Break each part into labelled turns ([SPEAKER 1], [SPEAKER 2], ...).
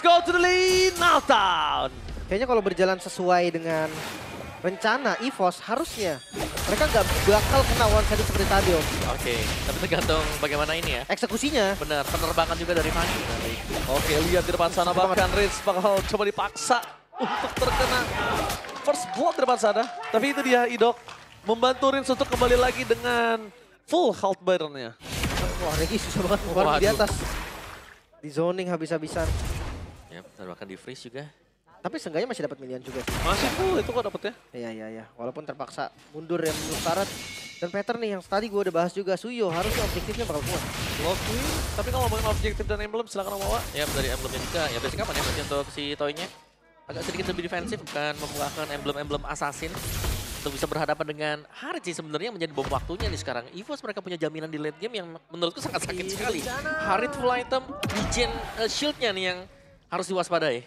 [SPEAKER 1] go to the lead, knockdown.
[SPEAKER 2] Kayaknya kalau berjalan sesuai dengan rencana EVOS harusnya mereka nggak bakal kena one sided seperti tadi Om.
[SPEAKER 3] Oke, tapi tergantung bagaimana ini ya.
[SPEAKER 2] Eksekusinya.
[SPEAKER 3] Benar, penerbangan juga dari Fanny.
[SPEAKER 1] Oke, lihat di depan sana bahkan Riz bakal coba dipaksa untuk terkena first blood di depan sana. Tapi itu dia Idok membantu Riz untuk kembali lagi dengan full health bar-nya.
[SPEAKER 2] Wah, Regi susah banget keluar di atas. Di zoning habis-habisan.
[SPEAKER 3] Ya, bahkan di freeze juga.
[SPEAKER 2] Tapi seenggaknya masih dapat minion juga.
[SPEAKER 1] Masih full itu kok dapetnya.
[SPEAKER 2] Iya. Walaupun terpaksa mundur ya menurut syarat. Dan pattern nih yang tadi gue udah bahas juga. Suyo harusnya objektifnya bakal kuat.
[SPEAKER 1] Oke, tapi kalau ngomongin objektif dan emblem silakan Om Wawa.
[SPEAKER 3] Ya, dari emblemnya juga. Ya, basic apa nih berarti untuk si Toy-nya? Agak sedikit lebih defensif, bukan membuahkan emblem-emblem assassin. Untuk bisa berhadapan dengan Harit sih sebenarnya menjadi bom waktunya nih sekarang. EVOS mereka punya jaminan di late game yang menurutku sangat sakit sekali. Harit full item, regen shieldnya nih yang harus diwaspadai.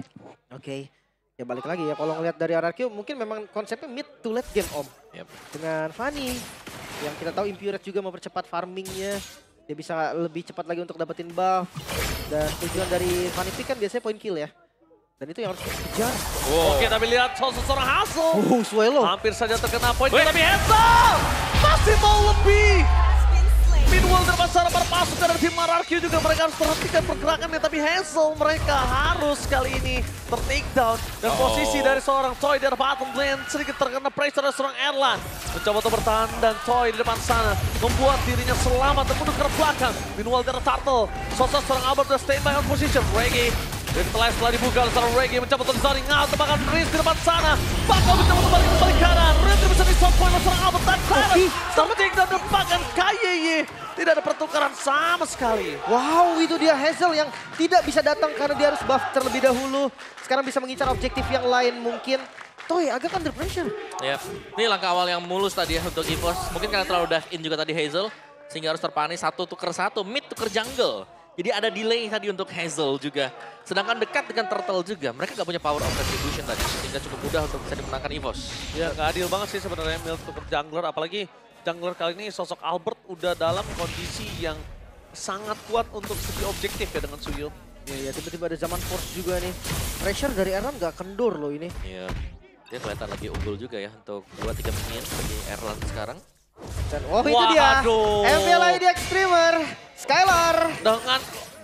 [SPEAKER 2] Oke. Ya balik lagi ya, kalau ngeliat dari RRQ mungkin memang konsepnya mid to late game Om.
[SPEAKER 3] Yep.
[SPEAKER 2] Dengan Fanny, yang kita tahu Impurate juga mempercepat farmingnya. Dia bisa lebih cepat lagi untuk dapetin buff. Dan tujuan dari Fanny Pick kan biasanya point kill ya. Dan itu yang harus dikejar.
[SPEAKER 1] Oke, tapi lihat seorang Hazel.
[SPEAKER 2] Swelo.
[SPEAKER 1] Hampir saja terkena poin, tapi Hazel masih mau lebih. Meanwhile depan sana para pasukan dari tim RRQ juga mereka harus perhatikan pergerakannya. Tapi Hazel mereka harus kali ini ter-take down. Dan posisi dari seorang Toy di bottom lane sedikit terkena pressure dari seorang Erlan. Mencoba untuk bertahan dan Toy di depan sana membuat dirinya selamat dan mundur ke belakang. Meanwhile dari Turtle, sosok seorang Albert sudah stay by on position. Reggie setelah dibuka oleh seorang Reggie mencoba untuk zoning out, bahkan Riz di depan sana bakal mencoba untuk balik kanan. Riz bisa di shot point oleh seorang Albert dan Clarence tertik dan bahkan KYY tidak ada pertukaran sama sekali.
[SPEAKER 2] Wow, itu dia Hazel yang tidak bisa datang karena dia harus buff terlebih dahulu. Sekarang bisa mengincar objektif yang lain mungkin. Toy agak under pressure.
[SPEAKER 3] Ya, ini langkah awal yang mulus tadi ya untuk EVOS. Mungkin karena terlalu dive in juga tadi Hazel, sehingga harus terpanis satu tuker satu, mid tuker jungle. Jadi ada delay tadi untuk Hazel juga. Sedangkan dekat dengan Turtle juga. Mereka nggak punya power of retribution tadi. Sehingga cukup mudah untuk bisa dimenangkan EVOS.
[SPEAKER 1] Ya nggak adil banget sih sebenarnya Mil untuk jungler. Apalagi jungler kali ini sosok Albert udah dalam kondisi yang sangat kuat untuk segi objektif ya dengan Suyo.
[SPEAKER 2] Ya tiba-tiba ada zaman force juga nih. Pressure dari Erlan nggak kendur loh ini.
[SPEAKER 3] Iya. Dia kelihatan lagi unggul juga ya untuk 2-3 minion bagi Erlan sekarang.
[SPEAKER 2] Dan itu dia. MPLID Extremer. Skylar.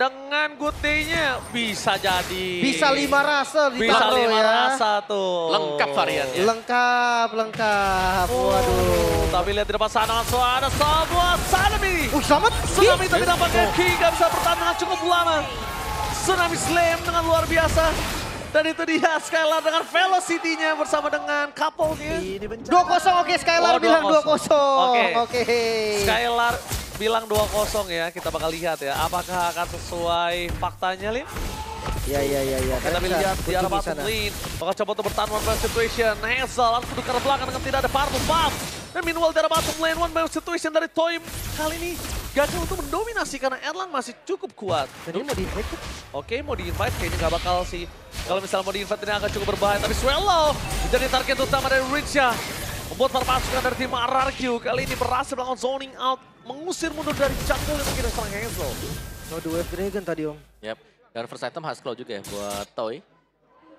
[SPEAKER 1] Dengan Gute-nya bisa jadi.
[SPEAKER 2] Bisa 5 rasa
[SPEAKER 1] Bisa
[SPEAKER 2] ditaruh
[SPEAKER 1] 5
[SPEAKER 2] ya.
[SPEAKER 1] rasa tuh.
[SPEAKER 3] Lengkap variannya.
[SPEAKER 2] Lengkap. Waduh.
[SPEAKER 1] Tapi lihat di depan sana langsung ada sebuah Tsunami.
[SPEAKER 2] Selamat.
[SPEAKER 1] Tsunami tapi tampaknya Ki nggak bisa bertahan dengan cukup lama. Tsunami Slam dengan luar biasa. Dan itu dia Skylar dengan velocity-nya bersama dengan couple-nya.
[SPEAKER 2] 2-0 oke Skylar bilang 2-0. Oke.
[SPEAKER 1] Skylar bilang 2-0 ya. Kita bakal lihat ya. Apakah akan sesuai faktanya, Lim?
[SPEAKER 2] Ya.
[SPEAKER 1] Kita lihat di arah bottom lane. Bakal coba untuk bertahan one by situation. Hazel harus bertukar belakang dengan tidak ada partu buff. Dan meanwhile di arah bottom lane one by situation dari Toy kali ini gagal untuk mendominasi karena Erlan masih cukup kuat.
[SPEAKER 2] Dan ini mau di-invite.
[SPEAKER 1] Oke, mau di-invite kayaknya nggak bakal sih. Kalau misalnya mau di-invite ini akan cukup berbahaya. Tapi Swallow menjadi target utama dari Richa. Membuat para pasukan dari tim RRQ kali ini berhasil melakukan zoning out. Mengusir mundur dari jungle yang mungkin serang Hazel.
[SPEAKER 2] The Wave Dragon tadi Om.
[SPEAKER 3] Yap. Dan first item harus claw juga ya buat Toy.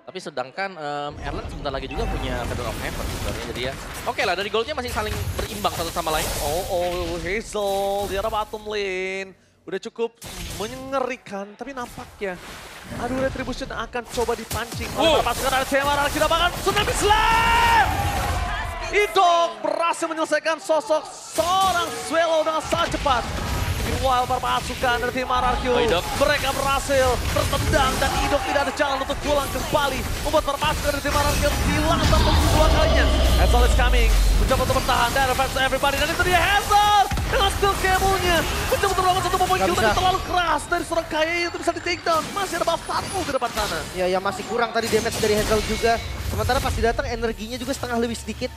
[SPEAKER 3] Tapi sedangkan Erlan sebentar lagi juga punya Feather of Heaven sebenarnya. Jadi ya oke lah, dari goldnya masih saling berimbang satu sama lain.
[SPEAKER 1] Hazel di arah bottom lane. Udah cukup mengerikan, tapi nampaknya Retribution akan coba dipancing oleh pasukan dari tim RRQ. Kita bahkan Tsunami Slam! Idok berhasil menyelesaikan sosok seorang Swallow dengan sangat cepat. Meanwhile para pasukan dari tim RRQ mereka berhasil tertendang dan Idok tidak ada jalan untuk pulang kembali. Membuat para pasukan dari tim RRQ hilang satu kedua kalinya. Hazel is coming, mencoba untuk bertahan dan advance everybody. Dan itu dia Hazel dengan skill scale-nya. Mencoba untuk melakukan satu momen kill tapi terlalu keras dari seorang Kaya itu bisa di take down. Masih ada buff Tarmu di depan sana.
[SPEAKER 2] Ya masih kurang tadi damage dari Hazel juga. Sementara pasti datang energinya juga setengah lebih sedikit.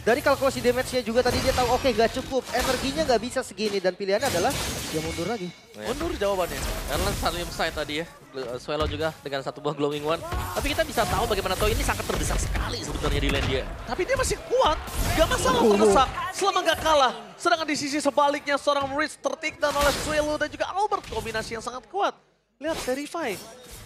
[SPEAKER 2] Dari kalkulasi damage-nya juga tadi dia tahu oke gak cukup. Energinya gak bisa segini dan pilihannya adalah dia mundur lagi.
[SPEAKER 1] Mundur jawabannya.
[SPEAKER 3] Erlan Salim side tadi ya. Swallow juga dengan satu buah glowing one. Tapi kita bisa tahu bagaimana Toy ini sangat terdesak sekali sebenarnya di lane dia.
[SPEAKER 1] Tapi dia masih kuat. Gak masalah terdesak selama gak kalah. Sedangkan di sisi sebaliknya seorang Riz tertikdan oleh Swallow dan juga Albert. Kombinasi yang sangat kuat. Lihat Verify.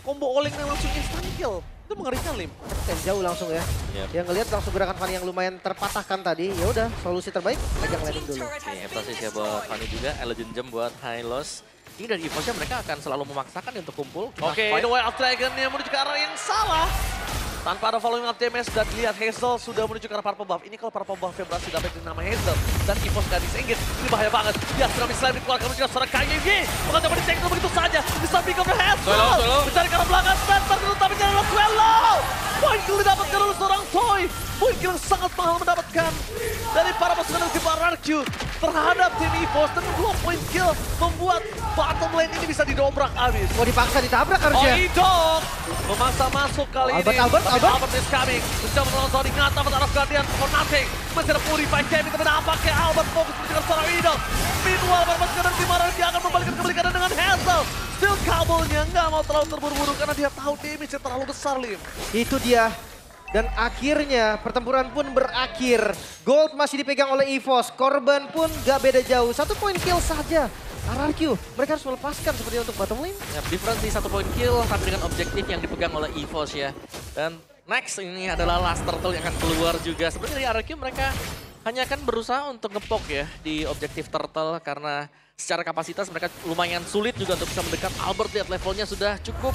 [SPEAKER 1] Combo olengnya langsung instant kill. Itu mengerikan, Lim.
[SPEAKER 2] Yang jauh langsung ya.
[SPEAKER 3] Yep.
[SPEAKER 2] Yang ngelihat langsung gerakan Fanny yang lumayan terpatahkan tadi. Ya udah, solusi terbaik pegang landing dulu.
[SPEAKER 3] Ini posisi buat Fanny juga, Elegant Gem buat Hylos. Ini dari EVOS-nya mereka akan selalu memaksakan untuk kumpul.
[SPEAKER 1] Oke, The Way of Dragon yang menuju ke arah yang salah. Tanpa ada following up damage dan lihat Hazel sudah menuju ke arah Purple Buff. Ini kalau Purple Buff yang berhasil dapetin nama Hazel dan EVOS gak disengit, ini bahaya banget. Dia Tsunami Slam dikeluarkan menuju ke seorang KYG. Bukan dapat disengit begitu saja. Bisa pick up Hazel. Mencari ke arah belakang, Spencer dulu tapi jangan Swallow. Point kill didapatkan oleh seorang Toy. Point kill yang sangat mahal mendapatkan dari para pasukan dari tim RRQ terhadap tim EVOS. Dan 2 point kill membuat bottom lane ini bisa didobrak abis.
[SPEAKER 2] Mau dipaksa ditabrak harusnya.
[SPEAKER 1] Idok memaksa masuk kali ini. Albert is coming. Mencoba menolong ingat dapat arah Guardian for nothing. Masih ada Purify Gaming tapi nampaknya Albert fokus mengejar seorang Idok. Meanwhile para pasukan dari tim RRQ akan membalikan kembali keadaan dengan Hazel. Still kabelnya nggak mau terlalu terburu-buru karena dia tahu damage-nya terlalu besar, Lim.
[SPEAKER 2] Itu dia. Dan akhirnya pertempuran pun berakhir. Gold masih dipegang oleh EVOS. Korban pun gak beda jauh. 1 point kill saja. RRQ, mereka harus melepaskan sepertinya untuk bottom lane.
[SPEAKER 3] Ya, difference di 1 point kill tapi dengan objektif yang dipegang oleh EVOS ya. Dan next ini adalah Last Turtle yang akan keluar juga. Sebenarnya dari RRQ mereka hanya akan berusaha untuk ngepok ya di objektif Turtle karena secara kapasitas mereka lumayan sulit juga untuk bisa mendekat. Albert lihat levelnya sudah cukup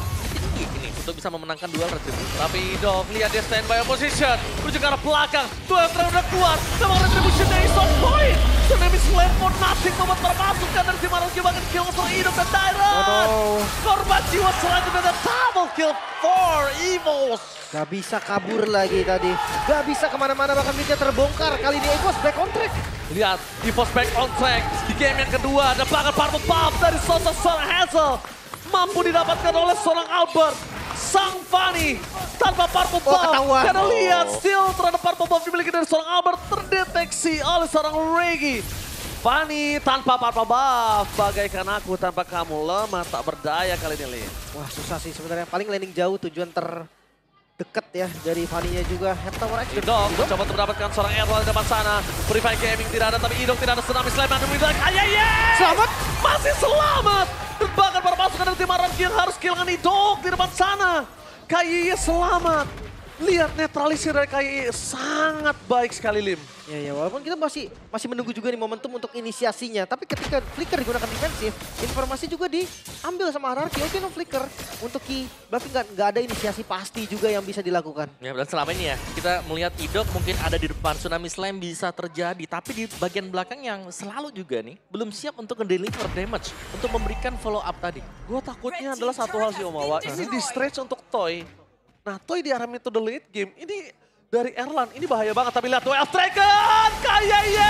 [SPEAKER 3] tinggi ini untuk bisa memenangkan duel Retribution.
[SPEAKER 1] Tapi Idok lihat dia standby position. Menuju ke arah belakang. Duel terakhir udah keluar. Memang Retribution dari on point. Tsunami Slam for nothing membuat para pasukan dari tim RRQ bahkan kill seorang Idok dan Dairon. Korban jiwa selanjutnya dan double kill for EVOS.
[SPEAKER 2] Gak bisa kabur lagi tadi. Gak bisa kemana-mana bahkan midnya terbongkar. Kali ini EVOS back on track.
[SPEAKER 1] Lihat, EVOS back on track. Di game yang kedua ada banget Purple Buff dari sosok seorang Hazel. Mampu didapatkan oleh seorang Albert. Sang Fanny tanpa Purple Buff.
[SPEAKER 2] Ketahuan.
[SPEAKER 1] Karena lihat, still terhadap Purple Buff dimiliki dari seorang Albert terdeteksi oleh seorang Reggie. Fanny tanpa Purple Buff, bagaikan aku tanpa kamu lemah tak berdaya kali ini, Lin.
[SPEAKER 2] Wah susah sih sebenarnya. Paling landing jauh tujuan terdekat ya dari Fanny-nya juga. Heptower X.
[SPEAKER 1] Idok mencoba untuk mendapatkan seorang Errol di depan sana. Purify Gaming tidak ada, tapi Idok tidak ada. Tsunami Slam dan Widok.
[SPEAKER 2] Selamat.
[SPEAKER 1] Masih selamat. Dan bahkan para pasukan dari tim RRQ yang harus kehilangan Idok di depan sana. KYY selamat. Lihat netralisir dari KYY sangat baik sekali, Lim.
[SPEAKER 2] Ya walaupun kita masih menunggu juga nih momentum untuk inisiasinya. Tapi ketika Flicker digunakan defensif, informasi juga diambil sama RRQ. Oke, no Flicker untuk Ki. Berarti nggak ada inisiasi pasti juga yang bisa dilakukan.
[SPEAKER 3] Ya, dan selama ini ya kita melihat Idok mungkin ada di depan, Tsunami Slam bisa terjadi. Tapi di bagian belakang yang selalu juga nih belum siap untuk nge-deliver damage. Untuk memberikan follow up tadi.
[SPEAKER 1] Gue takutnya adalah satu hal sih, Omawa. Ini di stretch untuk Toy. Nah, Toy diarahkan to the late game. Ini dari Erlan, ini bahaya banget. Tapi lihat Duel Dragon, KYY!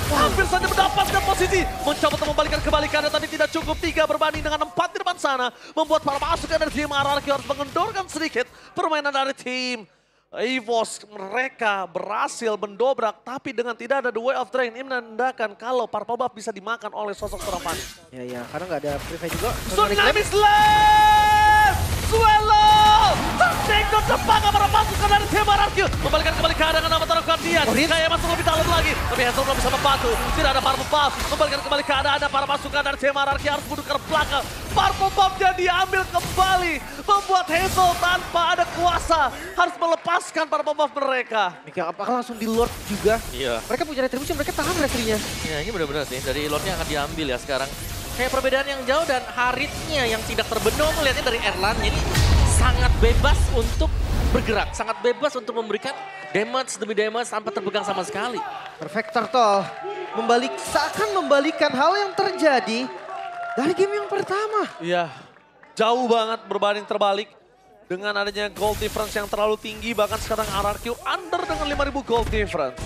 [SPEAKER 1] Hampir saja mendapatkan posisi. Mencoba untuk membalikan kebalikannya, tadi tidak cukup. 3 berbanding dengan 4 di depan sana. Membuat para pasukan dari tim RRQ harus mengendorkan sedikit permainan dari tim EVOS. Mereka berhasil mendobrak, tapi dengan tidak ada The Way of Drain. Ini menandakan kalau Purple Buff bisa dimakan oleh sosok seorang Fanny.
[SPEAKER 2] Ya, karena nggak ada Purify juga.
[SPEAKER 1] Tsunami Slam! Swallow! Tertakedown depan para pasukan dari tim RRQ. Membalikan kembali keadaan dengan Avatar Guardian. Kayak masuk lebih dalam lagi. Tapi Hazel belum bisa membantu. Tidak ada Purple Buff. Membalikan kembali keadaan para pasukan dari tim RRQ harus mundur ke belakang. Purple Buff-nya diambil kembali. Membuat Hazel tanpa ada kuasa. Harus melepaskan Purple Buff mereka.
[SPEAKER 2] Mikir apakah langsung di Lord juga?
[SPEAKER 3] Iya.
[SPEAKER 2] Mereka punya retribution, mereka tahan retrinya.
[SPEAKER 3] Ya ini benar-benar sih, dari Lordnya akan diambil ya sekarang. Kayak perbedaan yang jauh dan Haritnya yang tidak terbendung melihatnya dari Erlan. Jadi sangat bebas untuk bergerak, sangat bebas untuk memberikan damage demi damage tanpa terpegang sama sekali.
[SPEAKER 2] Perfect Turtle seakan membalikan hal yang terjadi dari game yang pertama.
[SPEAKER 1] Iya, jauh banget berbanding terbalik. Dengan adanya gold difference yang terlalu tinggi, bahkan sekarang RRQ under dengan 5.000 gold difference.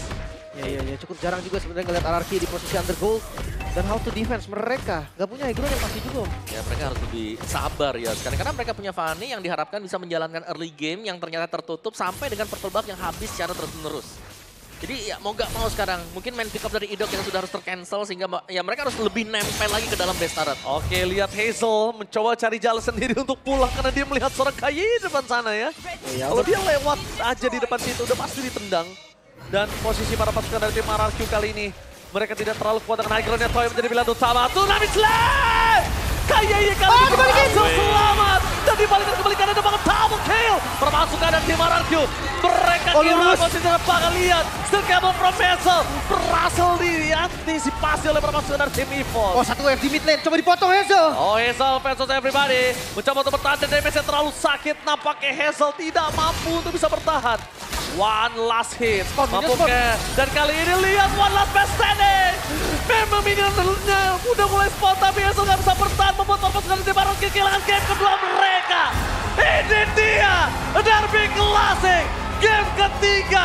[SPEAKER 2] Ya, cukup jarang juga sebenarnya ngeliat RRQ di posisi under gold. Dan how to defense mereka, gak punya hero yang pasti juga.
[SPEAKER 3] Ya mereka harus lebih sabar ya sekarang. Karena mereka punya Fanny yang diharapkan bisa menjalankan early game yang ternyata tertutup sampai dengan Purple Buff yang habis secara terus-menerus. Jadi ya mau gak mau sekarang, mungkin main pick up dari Idok yang sudah harus tercancel sehingga ya mereka harus lebih nempel lagi ke dalam base turret.
[SPEAKER 1] Oke, lihat Hazel mencoba cari jalan sendiri untuk pulang karena dia melihat seorang KYY di depan sana ya. Kalau dia lewat aja di depan situ udah pasti ditendang. Dan posisi para pasukan dari tim RRQ kali ini, mereka tidak terlalu kuat dengan high ground-nya. Toy menjadi pilihan utama. Tsunami Slam! KYY kali ini berhasil tim RRQ. Mereka
[SPEAKER 2] Oh,
[SPEAKER 1] kira
[SPEAKER 2] lurus.
[SPEAKER 1] posisi depan, lihat. Still cable from Hazel. Berhasil diantisipasi oleh permasukan dari tim EVOS.
[SPEAKER 2] Oh, satu wave di mid lane. Coba dipotong Hazel.
[SPEAKER 1] Oh, Hazel versus everybody. Mencoba untuk bertahan dan damage-nya terlalu sakit. Nampaknya Hazel tidak mampu untuk bisa bertahan. One last hit. Mampukah? Dan kali ini lihat one last best standing. Memang minionnya udah mulai spot, tapi Hazel nggak bisa bertahan. Membuat permasukan dari tim RRQ kehilangan game kedua mereka. Ini dia Derby Classic game ketiga.